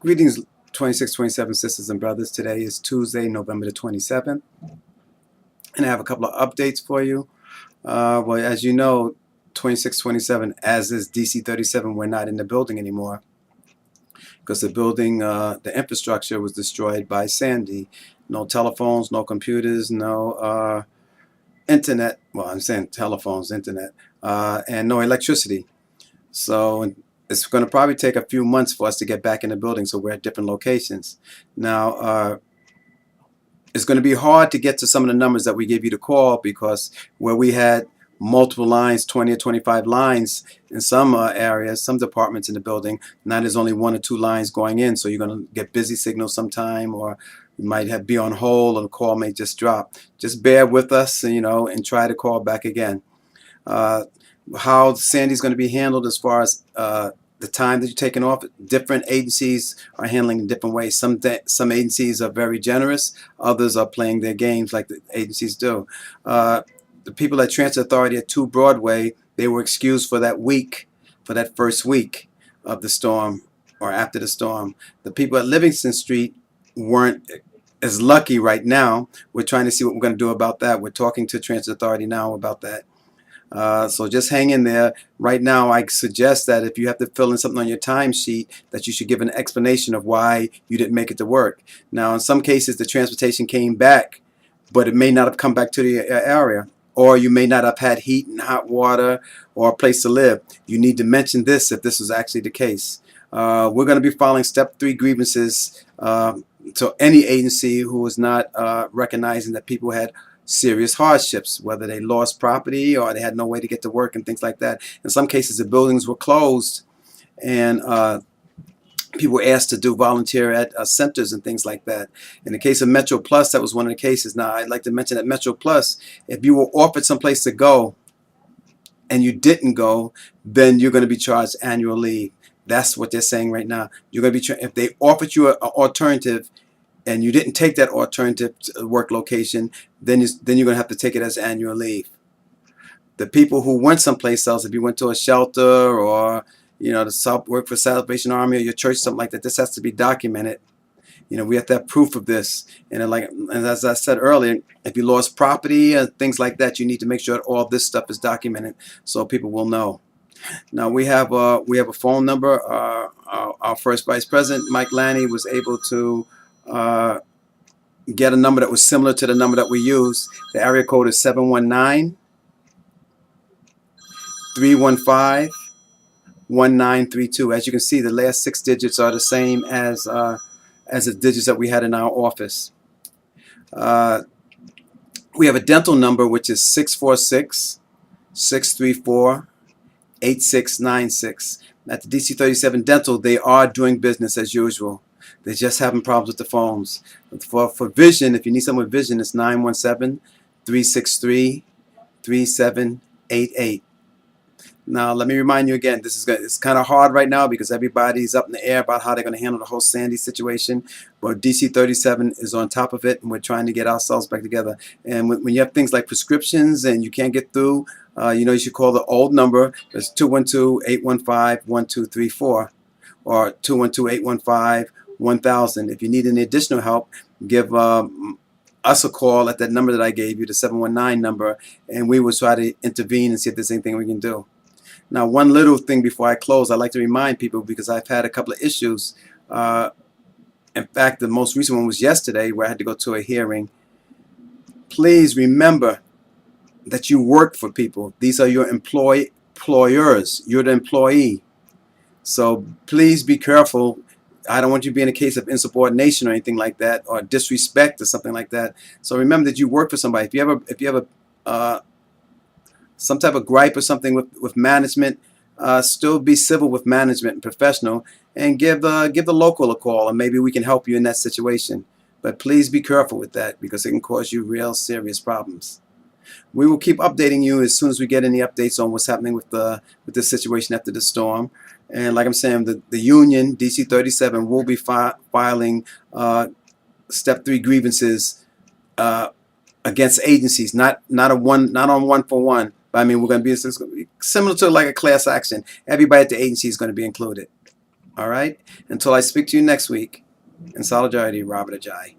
Greetings, 2627 sisters and brothers. Today is Tuesday, November the 27th, and I have a couple of updates for you. Well, as you know, 2627, as is DC37, we're not in the building anymore because the building, the infrastructure was destroyed by Sandy. No telephones, no computers, no internet. Well, I'm saying telephones, internet, and no electricity. So it's going to probably take a few months for us to get back in the building, so we're at different locations. Now, it's going to be hard to get to some of the numbers that we gave you to call because where we had multiple lines, 20 or 25 lines in some areas, some departments in the building, now there's only 1 or 2 lines going in, so you're going to get busy signals sometime, or you might be on hold, or the call may just drop. Just bear with us, and try to call back again. How Sandy's going to be handled as far as the time that you're taking off, different agencies are handling in different ways. Some agencies are very generous, others are playing their games like the agencies do. The people at Transit Authority at 2 Broadway, they were excused for that week, for that first week of the storm or after the storm. The people at Livingston Street weren't as lucky right now. We're trying to see what we're going to do about that. We're talking to Transit Authority now about that. So just hang in there. Right now, I suggest that if you have to fill in something on your timesheet, that you should give an explanation of why you didn't make it to work. Now, in some cases, the transportation came back, but it may not have come back to the area, or you may not have had heat and hot water or a place to live. You need to mention this if this was actually the case. We're going to be filing Step 3 grievances to any agency who is not recognizing that people had serious hardships, whether they lost property or they had no way to get to work and things like that. In some cases, the buildings were closed and people were asked to do volunteer at centers and things like that. In the case of Metro Plus, that was one of the cases. Now, I'd like to mention that Metro Plus, if you were offered someplace to go and you didn't go, then you're going to be charged annual leave. That's what they're saying right now. You're going to be if they offered you an alternative and you didn't take that alternative work location, then you're going to have to take it as annual leave. The people who went someplace else, if you went to a shelter or to work for Salvation Army or your church, something like that, this has to be documented. We have to have proof of this. And as I said earlier, if you lost property and things like that, you need to make sure that all this stuff is documented so people will know. Now we have a phone number. Our first Vice President, Mike Lanny, was able to get a number that was similar to the number that we use. The area code is 719-315-1932. As you can see, the last 6 digits are the same as the digits that we had in our office. We have a dental number, which is 646-634-8696. At the DC37 Dental, they are doing business as usual. They're just having problems with the phones. For vision, if you need someone with vision, it's 917-363-3788. Now, let me remind you again, it's kind of hard right now because everybody's up in the air about how they're going to handle the whole Sandy situation. But DC37 is on top of it, and we're trying to get ourselves back together. And when you have things like prescriptions and you can't get through, you should call the old number. It's 212-815-1234 or 212-815-1000. If you need any additional help, give us a call at that number that I gave you, the 719 number, and we will try to intervene and see if there's anything we can do. Now, one little thing before I close, I'd like to remind people, because I've had a couple of issues. In fact, the most recent one was yesterday, where I had to go to a hearing. Please remember that you work for people. These are your employers. You're the employee. So please be careful. I don't want you to be in a case of insubordination or anything like that, or disrespect or something like that. So remember that you work for somebody. If you have some type of gripe or something with management, still be civil with management and professional, and give the local a call, and maybe we can help you in that situation. But please be careful with that, because it can cause you real serious problems. We will keep updating you as soon as we get any updates on what's happening with this situation after the storm. And like I'm saying, the union, DC37, will be filing Step 3 grievances against agencies, not on one-for-one. But I mean, it's going to be similar to like a class action. Everybody at the agency is going to be included. All right? Until I speak to you next week, in solidarity, Robert Ajay.